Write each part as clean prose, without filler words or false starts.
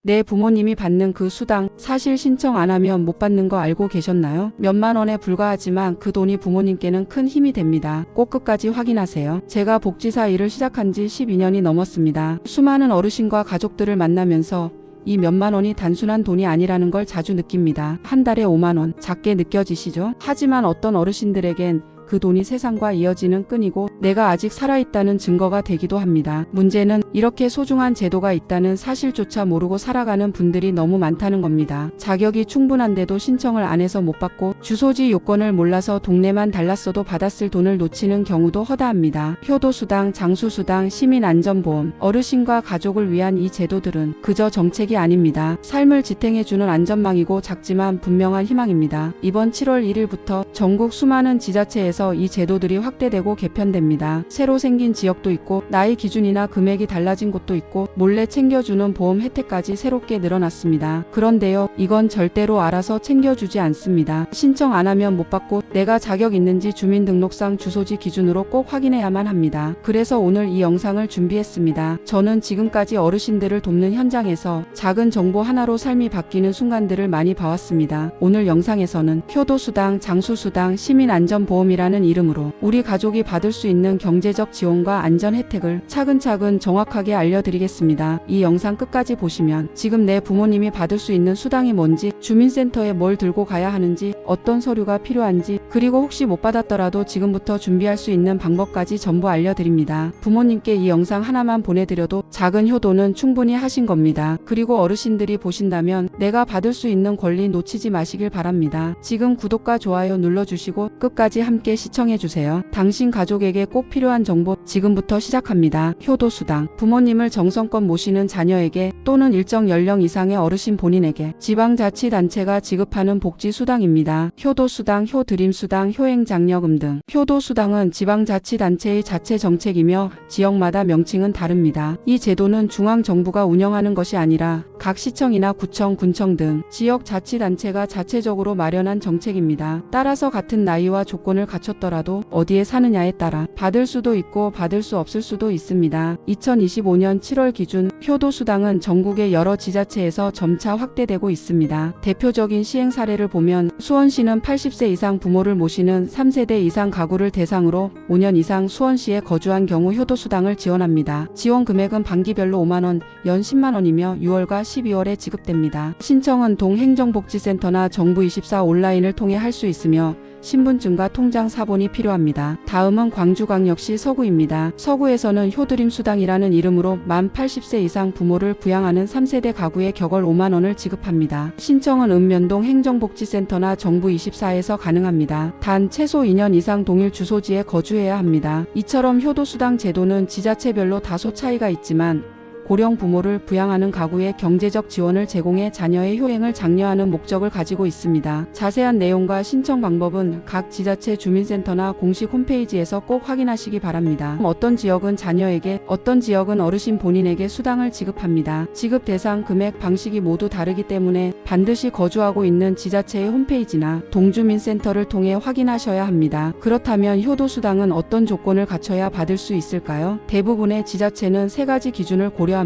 내 부모님이 받는 그 수당 사실 신청 안 하면 못 받는 거 알고 계셨나요? 몇만 원에 불과하지만 그 돈이 부모님께는 큰 힘이 됩니다. 꼭 끝까지 확인하세요. 제가 복지사 일을 시작한 지 12년이 넘었습니다. 수많은 어르신과 가족들을 만나면서 이 몇만 원이 단순한 돈이 아니라는 걸 자주 느낍니다. 한 달에 5만 원, 작게 느껴지시죠? 하지만 어떤 어르신들에겐 그 돈이 세상과 이어지는 끈이고 내가 아직 살아있다는 증거가 되기도 합니다. 문제는 이렇게 소중한 제도가 있다는 사실조차 모르고 살아가는 분들이 너무 많다는 겁니다. 자격이 충분한데도 신청을 안 해서 못 받고 주소지 요건을 몰라서 동네만 달랐어도 받았을 돈을 놓치는 경우도 허다합니다. 효도수당, 장수수당, 시민안전보험, 어르신과 가족을 위한 이 제도들은 그저 정책이 아닙니다. 삶을 지탱해주는 안전망이고 작지만 분명한 희망입니다. 이번 7월 1일부터 전국 수많은 지자체에서 이 제도들이 확대되고 개편됩니다. 새로 생긴 지역도 있고 나이 기준이나 금액이 달라진 곳도 있고 몰래 챙겨주는 보험 혜택까지 새롭게 늘어났습니다. 그런데요, 이건 절대로 알아서 챙겨주지 않습니다. 신청 안 하면 못 받고 내가 자격 있는지 주민등록상 주소지 기준으로 꼭 확인해야만 합니다. 그래서 오늘 이 영상을 준비했습니다. 저는 지금까지 어르신들을 돕는 현장에서 작은 정보 하나로 삶이 바뀌는 순간들을 많이 봐왔습니다. 오늘 영상에서는 효도수당, 장수수당, 시민안전보험이라는 이름으로 우리 가족이 받을 수 있는 경제적 지원과 안전 혜택을 차근차근 정확하게 알려드리겠습니다. 이 영상 끝까지 보시면 지금 내 부모님이 받을 수 있는 수당이 뭔지, 주민센터에 뭘 들고 가야 하는지, 어떤 서류가 필요한지, 그리고 혹시 못 받았더라도 지금부터 준비할 수 있는 방법까지 전부 알려드립니다. 부모님께 이 영상 하나만 보내드려도 작은 효도는 충분히 하신 겁니다. 그리고 어르신들이 보신다면 내가 받을 수 있는 권리 놓치지 마시길 바랍니다. 지금 구독과 좋아요 눌러주시고 끝까지 함께 시청해주세요. 당신 가족에게 꼭 필요한 정보 지금부터 시작합니다. 효도수당. 부모님을 정성껏 모시는 자녀에게 또는 일정 연령 이상의 어르신 본인에게 지방자치단체가 지급하는 복지수당입니다. 효도수당, 효드림수당, 효행장려금 등. 효도수당은 지방자치단체의 자체 정책이며 지역마다 명칭은 다릅니다. 이 제도는 중앙정부가 운영하는 것이 아니라 각 시청이나 구청, 군청 등 지역자치단체가 자체적으로 마련한 정책입니다. 따라서 같은 나이와 조건을 갖췄더라도 어디에 사느냐에 따라 받을 수도 있고 받을 수 없을 수도 있습니다. 2025년 7월 기준 효도수당은 전국의 여러 지자체에서 점차 확대되고 있습니다. 대표적인 시행 사례를 보면 수원시는 80세 이상 부모를 모시는 3세대 이상 가구를 대상으로 5년 이상 수원시에 거주한 경우 효도수당을 지원합니다. 지원 금액은 반기별로 5만원, 연 10만원이며 6월과 12월에 지급됩니다. 신청은 동행정복지센터나 정부24 온라인을 통해 할 수 있으며 신분증과 통장 사본이 필요합니다. 다음은 광주광역시 서구입니다. 서구에서는 효드림 수당이라는 이름으로 만 80세 이상 부모를 부양하는 3세대 가구에 격월 5만원을 지급합니다. 신청은 읍면동 행정복지센터나 정부24에서 가능합니다. 단 최소 2년 이상 동일 주소지에 거주해야 합니다. 이처럼 효도수당 제도는 지자체별로 다소 차이가 있지만 고령 부모를 부양하는 가구에 경제적 지원을 제공해 자녀의 효행을 장려하는 목적을 가지고 있습니다. 자세한 내용과 신청 방법은 각 지자체 주민센터나 공식 홈페이지에서 꼭 확인하시기 바랍니다. 어떤 지역은 자녀에게, 어떤 지역은 어르신 본인에게 수당을 지급합니다. 지급 대상, 금액, 방식이 모두 다르기 때문에 반드시 거주하고 있는 지자체의 홈페이지나 동주민센터를 통해 확인하셔야 합니다. 그렇다면 효도수당은 어떤 조건을 갖춰야 받을 수 있을까요? 대부분의 지자체는 3가지 기준을 고려합니다.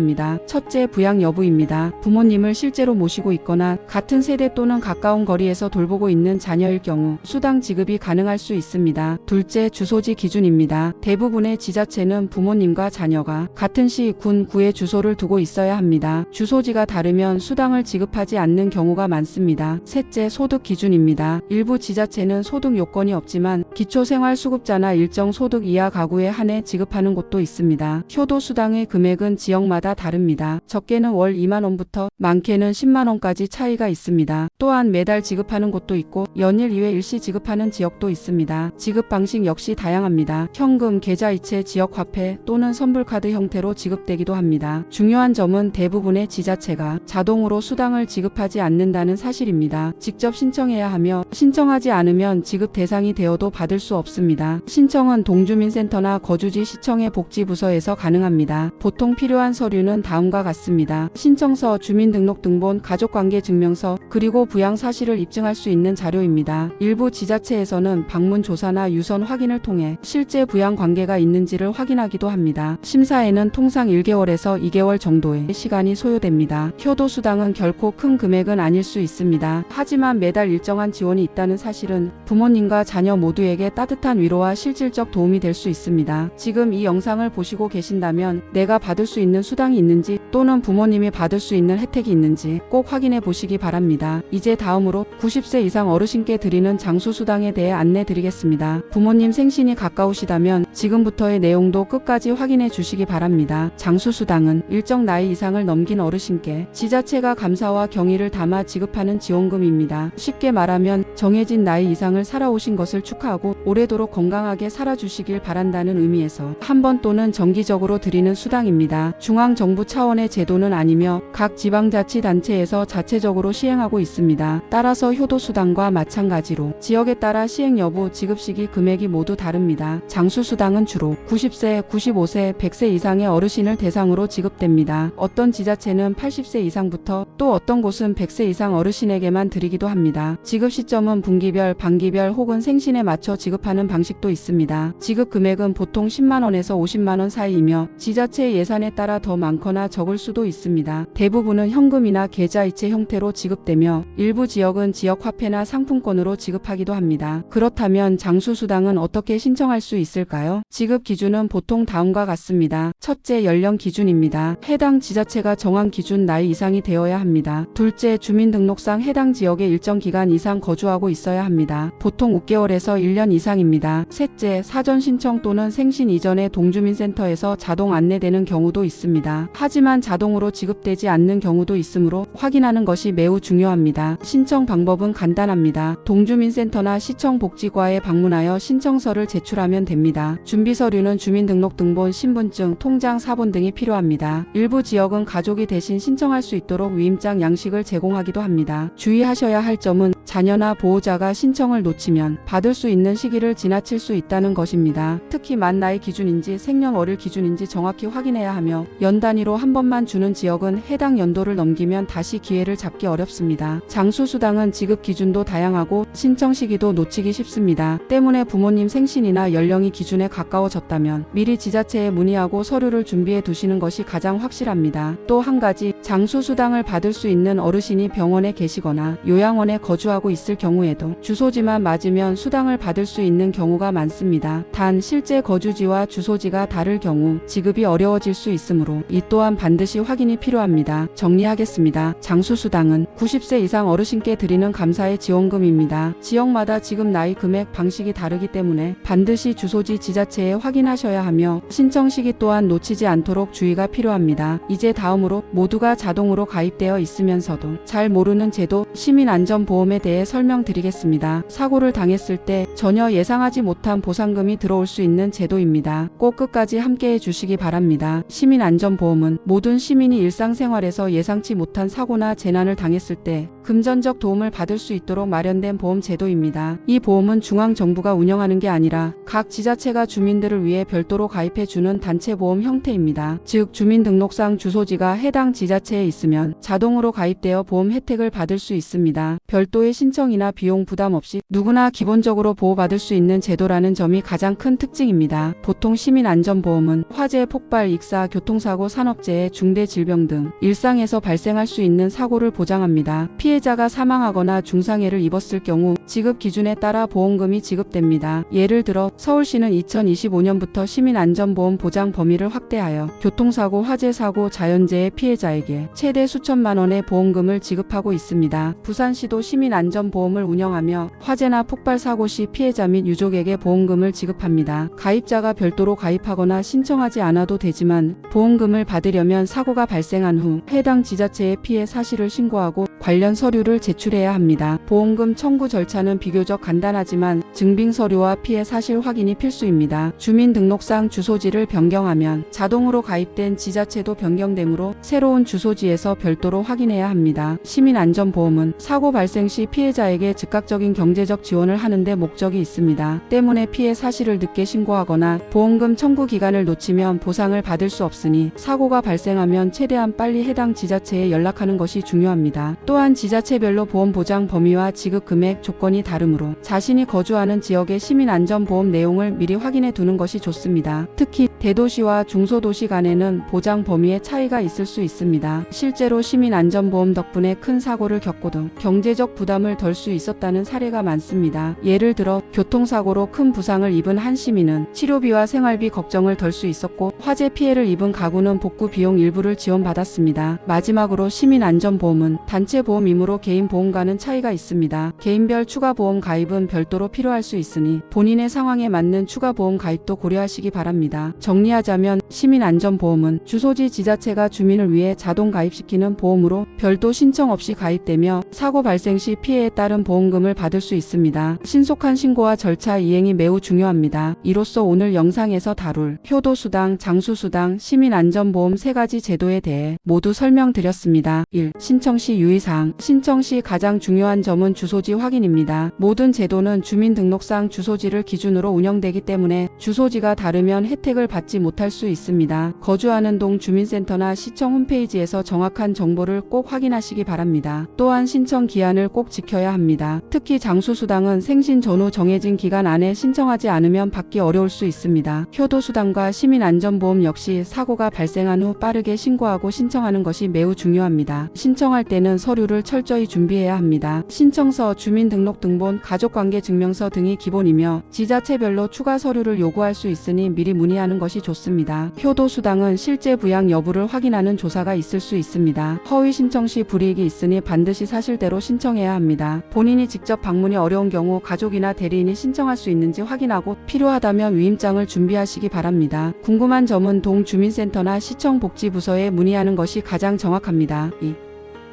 첫째, 부양 여부입니다. 부모님을 실제로 모시고 있거나 같은 세대 또는 가까운 거리에서 돌보고 있는 자녀일 경우 수당 지급이 가능할 수 있습니다. 둘째, 주소지 기준입니다. 대부분의 지자체는 부모님과 자녀가 같은 시, 군, 구에 주소를 두고 있어야 합니다. 주소지가 다르면 수당을 지급하지 않는 경우가 많습니다. 셋째, 소득 기준입니다. 일부 지자체는 소득 요건이 없지만 기초생활수급자나 일정 소득 이하 가구에 한해 지급하는 곳도 있습니다. 효도수당의 금액은 지역마다 다릅니다. 적게는 월 2만원부터 많게는 10만원까지 차이가 있습니다. 또한 매달 지급하는 곳도 있고 연일 2회 일시 지급하는 지역도 있습니다. 지급 방식 역시 다양합니다. 현금, 계좌이체, 지역화폐 또는 선불카드 형태로 지급되기도 합니다. 중요한 점은 대부분의 지자체가 자동으로 수당을 지급하지 않는다는 사실입니다. 직접 신청해야 하며 신청하지 않으면 지급 대상이 되어도 받을 수 없습니다. 신청은 동주민센터나 거주지 시청의 복지부서에서 가능합니다. 보통 필요한 서류 서류는 다음과 같습니다. 신청서, 주민등록등본, 가족관계증명서, 그리고 부양 사실을 입증할 수 있는 자료입니다. 일부 지자체에서는 방문 조사나 유선 확인을 통해 실제 부양 관계가 있는지를 확인하기도 합니다. 심사에는 통상 1개월에서 2개월 정도의 시간이 소요됩니다. 효도수당은 결코 큰 금액은 아닐 수 있습니다. 하지만 매달 일정한 지원이 있다는 사실은 부모님과 자녀 모두에게 따뜻한 위로와 실질적 도움이 될 수 있습니다. 지금 이 영상을 보시고 계신다면 내가 받을 수 있는 수당이 있는지 또는 부모님이 받을 수 있는 혜택이 있는지 꼭 확인해 보시기 바랍니다. 이제 다음으로 90세 이상 어르신께 드리는 장수수당에 대해 안내 드리겠습니다. 부모님 생신이 가까우시다면 지금부터의 내용도 끝까지 확인해 주시기 바랍니다. 장수수당은 일정 나이 이상을 넘긴 어르신께 지자체가 감사와 경의를 담아 지급하는 지원금입니다. 쉽게 말하면 정해진 나이 이상을 살아오신 것을 축하하고 오래도록 건강하게 살아주시길 바란다는 의미에서 한 번 또는 정기적으로 드리는 수당입니다. 중앙정부 차원의 제도는 아니며 각 지방자치단체에서 자체적으로 시행하고 있습니다. 따라서 효도수당과 마찬가지로 지역에 따라 시행 여부, 지급 시기, 금액이 모두 다릅니다. 장수수당은 주로 90세, 95세, 100세 이상의 어르신을 대상으로 지급됩니다. 어떤 지자체는 80세 이상부터 또 어떤 곳은 100세 이상 어르신에게만 드리기도 합니다. 지급 시점은 분기별, 반기별 혹은 생신에 맞춰 지급하는 방식도 있습니다. 지급 금액은 보통 10만원에서 50만원 사이이며 지자체의 예산에 따라 더 많거나 적을 수도 있습니다. 대부분은 현금이나 계좌이체 형태로 지급되며 일부 지역은 지역화폐나 상품권으로 지급하기도 합니다. 그렇다면 장수수당은 어떻게 신청할 수 있을까요? 지급 기준은 보통 다음과 같습니다. 첫째, 연령 기준입니다. 해당 지자체가 정한 기준 나이 이상이 되어야 합니다. 둘째, 주민등록상 해당 지역에 일정 기간 이상 거주하고 있어야 합니다. 보통 6개월에서 1년 이상입니다. 셋째, 사전 신청 또는 생신 이전에 동주민센터에서 자동 안내되는 경우도 있습니다. 하지만 자동으로 지급되지 않는 경우도 있으므로 확인하는 것이 매우 중요합니다. 신청 방법은 간단합니다. 동주민센터나 시청 복지과에 방문하여 신청서를 제출하면 됩니다. 준비 서류는 주민등록등본, 신분증, 통장, 사본 등이 필요합니다. 일부 지역은 가족이 대신 신청할 수 있도록 위임장 양식을 제공하기도 합니다. 주의하셔야 할 점은 자녀나 보호자가 신청을 놓치면 받을 수 있는 시기를 지나칠 수 있다는 것입니다. 특히 만 나이 기준인지 생년월일 기준인지 정확히 확인해야 하며 연 단위로 한 번만 주는 지역은 해당 연도를 넘기면 다시 기회를 잡기 어렵습니다. 장수수당은 지급 기준도 다양하고 신청 시기도 놓치기 쉽습니다. 때문에 부모님 생신이나 연령이 기준에 가까워졌다면 미리 지자체에 문의하고 서류를 준비해 두시는 것이 가장 확실합니다. 또 한 가지, 장수수당을 받을 수 있는 어르신이 병원에 계시거나 요양원에 거주하고 있을 경우에도 주소지만 맞으면 수당을 받을 수 있는 경우가 많습니다. 단 실제 거주지와 주소지가 다를 경우 지급이 어려워질 수 있으므로 이 또한 반드시 확인이 필요합니다. 정리하겠습니다. 장수수당은 90세 이상 어르신께 드리는 감사의 지원금입니다. 지역마다 지급 나이, 금액, 방식이 다르기 때문에 반드시 주소지 지자체에 확인하셔야 하며 신청 시기 또한 놓치지 않도록 주의가 필요합니다. 이제 다음으로 모두가 자동으로 가입되어 있으면서도 잘 모르는 제도, 시민안전보험에 대해 설명드리겠습니다. 사고를 당했을 때 전혀 예상하지 못한 보상금이 들어올 수 있는 제도입니다. 꼭 끝까지 함께해 주시기 바랍니다. 시민안전보험은 모든 시민이 일상생활에서 예상치 못한 사고나 재난을 당했을 때 금전적 도움을 받을 수 있도록 마련된 보험 제도입니다. 이 보험은 중앙정부가 운영하는 게 아니라 각 지자체가 주민들을 위해 별도로 가입해주는 단체보험 형태입니다. 즉 주민등록상 주소지가 해당 지자체에 있으면 자동으로 가입되어 보험 혜택을 받을 수 있습니다. 별도의 신청이나 비용 부담 없이 누구나 기본적으로 보호받을 수 있는 제도라는 점이 가장 큰 특징입니다. 보통 시민안전보험은 화재, 폭발, 익사, 교통사고, 산업재해, 중대질병 등 일상에서 발생할 수 있는 사고를 보장합니다. 피해자가 사망하거나 중상해를 입었을 경우 지급 기준에 따라 보험금이 지급됩니다. 예를 들어 서울시는 2025년부터 시민안전보험 보장 범위를 확대하여 교통사고, 화재사고, 자연재해 피해자에게 최대 수천만 원의 보험금을 지급하고 있습니다. 부산시도 시민안전보험을 운영하며 화재나 폭발사고 시 피해자 및 유족에게 보험금을 지급합니다. 가입자가 별도로 가입하거나 신청하지 않아도 되지만 보험금을 받으려면 사고가 발생한 후 해당 지자체에 피해 사실을 신고하고 관련 서류를 제출해야 합니다. 보험금 청구 절차는 비교적 간단하지만 증빙 서류와 피해 사실 확인이 필수입니다. 주민등록상 주소지를 변경하면 자동으로 가입된 지자체도 변경되므로 새로운 주소지에서 별도로 확인해야 합니다. 시민안전보험은 사고 발생 시 피해자에게 주소지에 즉각적인 경제적 지원을 하는 데 목적이 있습니다. 때문에 피해 사실을 늦게 신고하거나 보험금 청구 기간을 놓치면 보상을 받을 수 없으니 사고가 발생하면 최대한 빨리 해당 지자체에 연락하는 것이 중요합니다. 또한 지자체별로 보험 보장 범위와 지급 금액 조건이 다르므로 자신이 거주하는 지역의 시민안전보험 내용을 미리 확인해 두는 것이 좋습니다. 특히 대도시와 중소도시 간에는 보장 범위의 차이가 있을 수 있습니다. 실제로 시민안전보험 덕분에 큰 사고를 겪고도 경제적 부담을 덜 수 있었다는 사례가 많습니다. 예를 들어 교통사고로 큰 부상을 입은 한 시민은 치료비와 생활비 걱정을 덜 수 있었고, 화재 피해를 입은 가구는 복구 비용 일부를 지원받았습니다. 마지막으로 시민안전보험은 단체보험이므로 개인보험과는 차이가 있습니다. 개인별 추가보험 가입은 별도로 필요할 수 있으니 본인의 상황에 맞는 추가보험 가입도 고려하시기 바랍니다. 정리하자면 시민안전보험은 주소지 지자체가 주민을 위해 자동 가입시키는 보험으로 별도 신청 없이 가입되며 사고 발생 시 피해에 따른 보험금을 받을 수 있습니다. 신속한 신고와 절차 이행이 매우 중요합니다. 이로써 오늘 영상에서 다룰 효도수당, 장수수당, 시민안전보험 3가지 제도에 대해 모두 설명드렸습니다. 1. 신청 시 유의사항. 신청 시 가장 중요한 점은 주소지 확인입니다. 모든 제도는 주민등록상 주소지를 기준으로 운영되기 때문에 주소지가 다르면 혜택을 받지 못할 수 있습니다. 거주하는 동 주민센터나 시청 홈페이지에서 정확한 정보를 꼭 확인하시기 바랍니다. 또한 신청 기한을 꼭 지켜야 합니다. 특히 장수수당은 생신 전후 정해진 기간 안에 신청하지 않으면 받기 어려울 수 있습니다. 효도수당과 시민안전보험 역시 사고가 발생한 후 빠르게 신고하고 신청하는 것이 매우 중요합니다. 신청할 때는 서류를 철저히 준비해야 합니다. 신청서, 주민등록등본, 가족관계증명서 등이 기본이며 지자체별로 추가 서류를 요구할 수 있으니 미리 문의하는 것이 좋습니다. 효도수당은 실제 부양 여부를 확인하는 조사가 있을 수 있습니다. 허위 신청 시 불이익이 있으니 반드시 사실대로 신청해야 합니다. 본인이 직접 방문이 어려운 경우 가족이나 대리인이 신청할 수 있는지 확인하고 필요하다면 위임장을 준비하시기 바랍니다. 궁금한 점은 동주민센터나 시청복지부서에 문의하는 것이 가장 정확합니다. 2.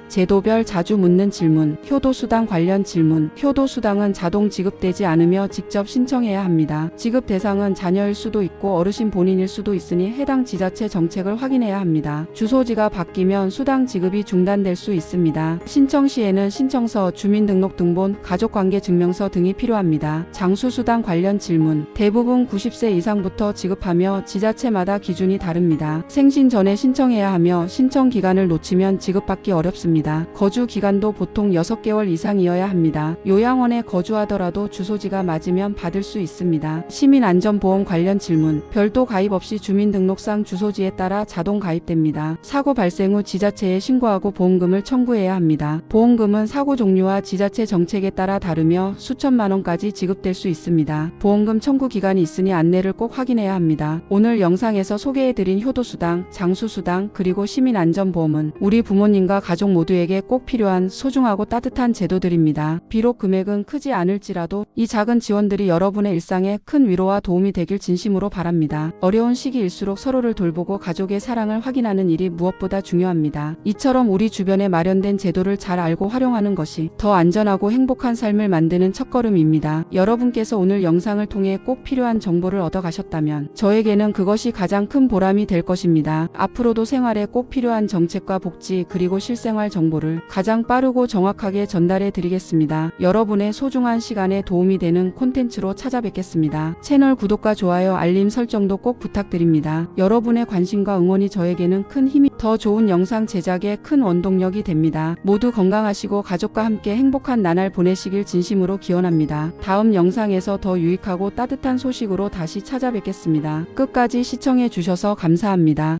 제도별 자주 묻는 질문. 효도수당 관련 질문. 효도수당은 자동 지급되지 않으며 직접 신청해야 합니다. 지급 대상은 자녀일 수도 있고 어르신 본인일 수도 있으니 해당 지자체 정책을 확인해야 합니다. 주소지가 바뀌면 수당 지급이 중단될 수 있습니다. 신청 시에는 신청서, 주민등록등본, 가족관계증명서 등이 필요합니다. 장수수당 관련 질문. 대부분 90세 이상부터 지급하며 지자체마다 기준이 다릅니다. 생신 전에 신청해야 하며 신청 기간을 놓치면 지급받기 어렵습니다. 거주 기간도 보통 6개월 이상이어야 합니다. 요양원에 거주하더라도 주소지가 맞으면 받을 수 있습니다. 시민안전보험 관련 질문. 별도 가입 없이 주민등록상 주소지에 따라 자동 가입됩니다. 사고 발생 후 지자체에 신고하고 보험금을 청구해야 합니다. 보험금은 사고 종류와 지자체 정책에 따라 다르며 수천만 원까지 지급될 수 있습니다. 보험금 청구 기간이 있으니 안내를 꼭 확인해야 합니다. 오늘 영상에서 소개해드린 효도수당, 장수수당, 그리고 시민안전보험은 우리 부모님과 가족 모두에게 꼭 필요한 소중하고 따뜻한 제도들입니다. 비록 금액은 크지 않을지라도 이 작은 지원들이 여러분의 일상에 큰 위로와 도움이 되길 진심으로 바랍니다. 어려운 시기일수록 서로를 돌보고 가족의 사랑을 확인하는 일이 무엇보다 중요합니다. 이처럼 우리 주변에 마련된 제도를 잘 알고 활용하는 것이 더 안전하고 행복한 삶을 만드는 첫걸음입니다. 여러분께서 오늘 영상을 통해 꼭 필요한 정보를 얻어가셨다면 저에게는 그것이 가장 큰 보람이 될 것입니다. 앞으로도 생활에 꼭 필요한 정책과 복지 그리고 실생활 정보를 가장 빠르고 정확하게 전달해 드리겠습니다. 여러분의 소중한 시간에 도움이 되는 콘텐츠로 찾아뵙겠습니다. 채널 구독과 좋아요, 알림 설정도 꼭 부탁드립니다. 여러분의 관심과 응원이 저에게는 큰 힘이, 더 좋은 영상 제작에 큰 원동력이 됩니다. 모두 건강하시고 가족과 함께 행복한 나날 보내시길 진심으로 기원합니다. 다음 영상에서 더 유익하고 따뜻한 소식으로 다시 찾아뵙겠습니다. 끝까지 시청해 주셔서 감사합니다.